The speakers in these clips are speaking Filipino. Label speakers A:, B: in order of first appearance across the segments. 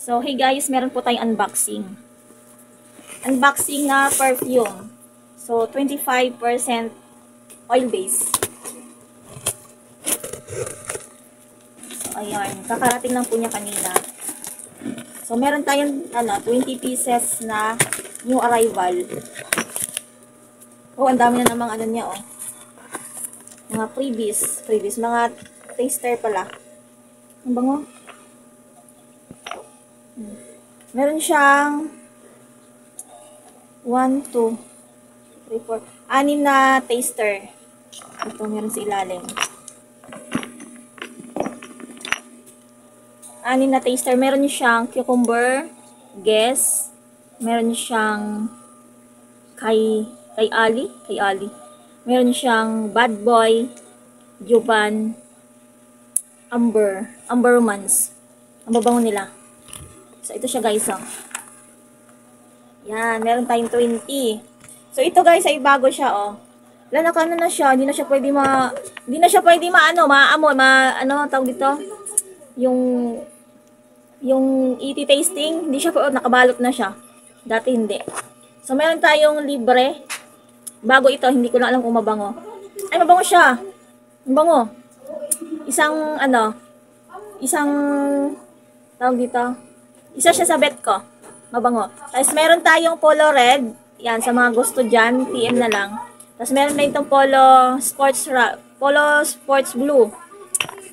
A: So, hey guys, meron po tayong unboxing. Unboxing na perfume. So, 25% oil base. So, ayan. Kakarating lang po niya kanina. So, meron tayong 20 pieces na new arrival. Oh, ang dami na namang niya, oh. Mga freebies. Mga taster pala. Ang bango. Meron siyang 1, 2, 3, 4, 6 na taster. Ito, meron sa ilalim. 6 na taster. Meron siyang cucumber, guess. Meron siyang kay Ali. Meron siyang bad boy, Jovan, Amber Romance. Ang babango nila. So, ito siya guys, oh. Yan, meron tayong 20. So, ito guys, ay bago siya, oh. Wala na siya, hindi na siya pwede maamoy, tawag dito? Yung ET tasting, hindi siya nakabalot na siya. Dati hindi. So, meron tayong libre. Bago ito, hindi ko na alam kung mabango. Ay, mabango siya. Mabango. Isang tawag dito? Isa siya sa bet ko. Mabango. Tapos meron tayong polo red. Yan, sa mga gusto dyan, PM na lang. Tapos meron din itong polo sports blue.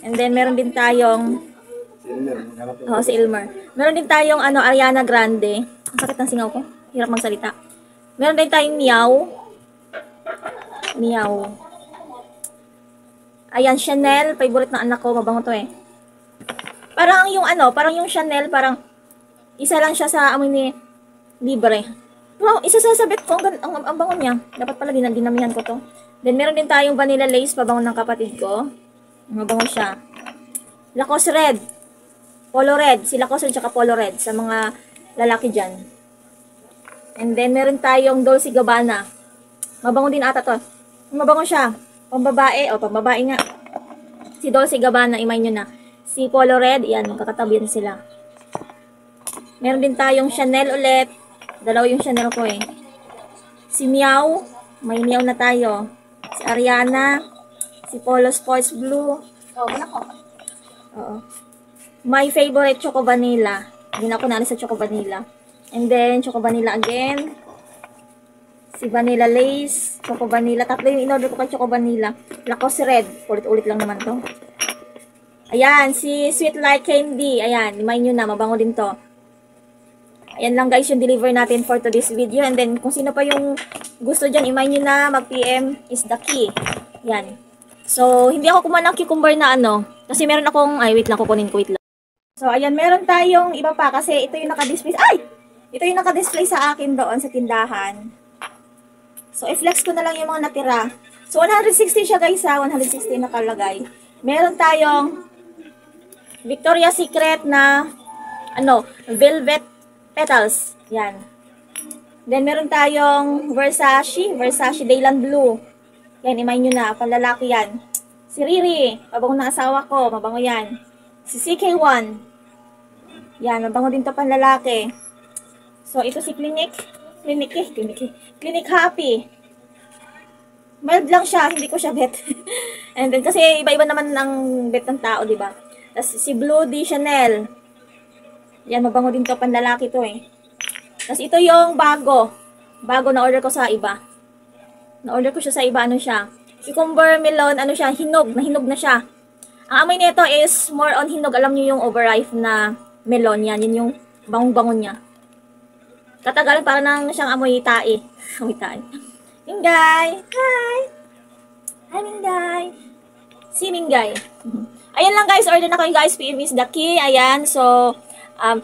A: And then meron din tayong si Elmer. Meron din tayong Ariana Grande. Ang sakit ng singaw ko. Hirap magsalita. Meron din tayong Meow. Ayan, Chanel. Favorite ng anak ko. Mabango to eh. Parang yung Chanel, parang isa lang siya sa amoy ni libre. Wow, isa sa sabit ko, ang bango niya. Dapat pala dinamihan ko to. Then meron din tayong vanilla lace, pabango ng kapatid ko. Mabango siya. Lacoste red. Polo red. Si Lacoste red tsaka polo red sa mga lalaki dyan. And then meron tayong Dolce Gabbana. Mabango din ata to. Mabango siya. Pambabae nga. Si Dolce Gabbana, imay nyo na. Si polo red, yan, kakatabi sila. Meron din tayong Chanel ulit. Dalawa yung Chanel ko eh. Si Meow. May Meow na tayo. Si Ariana. Si Polo Sports Blue. Oo. My favorite Choco Vanilla. Hindi na ako naalis sa Choco Vanilla. And then, Choco Vanilla again. Si Vanilla Lace. Choco Vanilla. Tatlo yung in-order ko kay Choco Vanilla. Lacoste Red. Ulit-ulit lang naman to. Ayan. Si Sweet Like Candy. Ayan. Limayin nyo na. Mabango din to. Ayan lang guys yung deliver natin for today's video. And then, kung sino pa yung gusto dyan, imay nyo na, mag-PM is the key. Yan. So, hindi ako kumuha ng cucumber na kasi meron akong, wait lang, kukunin ko, wait lang. So, ayan, meron tayong iba pa kasi ito yung naka-display. Ito yung naka-display sa akin doon sa tindahan. So, i-flex ko na lang yung mga natira. So, 160 siya guys ha, 160 nakalagay. Meron tayong Victoria's Secret na, velvet petals. Yan. Then, meron tayong Versace Dayland Blue. Yan, imay nyo na. Panlalaki yan. Si Riri. Mabango ng asawa ko. Mabango yan. Si CK1. Yan, mabango din to panlalaki. So, ito si Clinique Happy. Mild lang siya. Hindi ko siya bet. And then, kasi iba-iba naman ang bet ng tao, diba? Tapos, si Blue de Chanel. Yan, mabango din to, panlalaki to eh. Tapos ito yung bago na order ko sa iba. Na-order ko siya sa iba, siya. Cucumber melon, hinog na siya. Ang amoy nito is more on hinog. Alam niyo yung overripe na melon, yan. Yun yung bangong-bango niya. Katagalan, para nang siyang amoy tae. Amoy tae. Mingay! Hi! Hi, Mingay! Si Mingay. Ayan lang guys, order na kayo guys. PM is the key. Ayan, so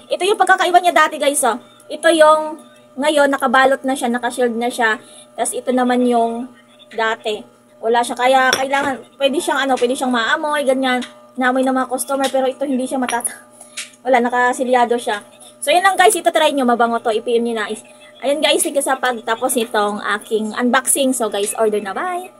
A: ito yung pagkakaiba niya dati guys, oh. Ito yung ngayon nakabalot na siya, naka-shield na siya. Tapos ito naman yung dati. Wala siya, kaya kailangan pwede siyang maamoy, ganyan. Naamoy ng mga customer, pero ito hindi siya wala, nakasilyado siya. So yun lang guys, ito try nyo, mabango to, i-PM nyo na. Ayan guys, sige sa pagtapos nitong aking unboxing. So guys, order na, bye!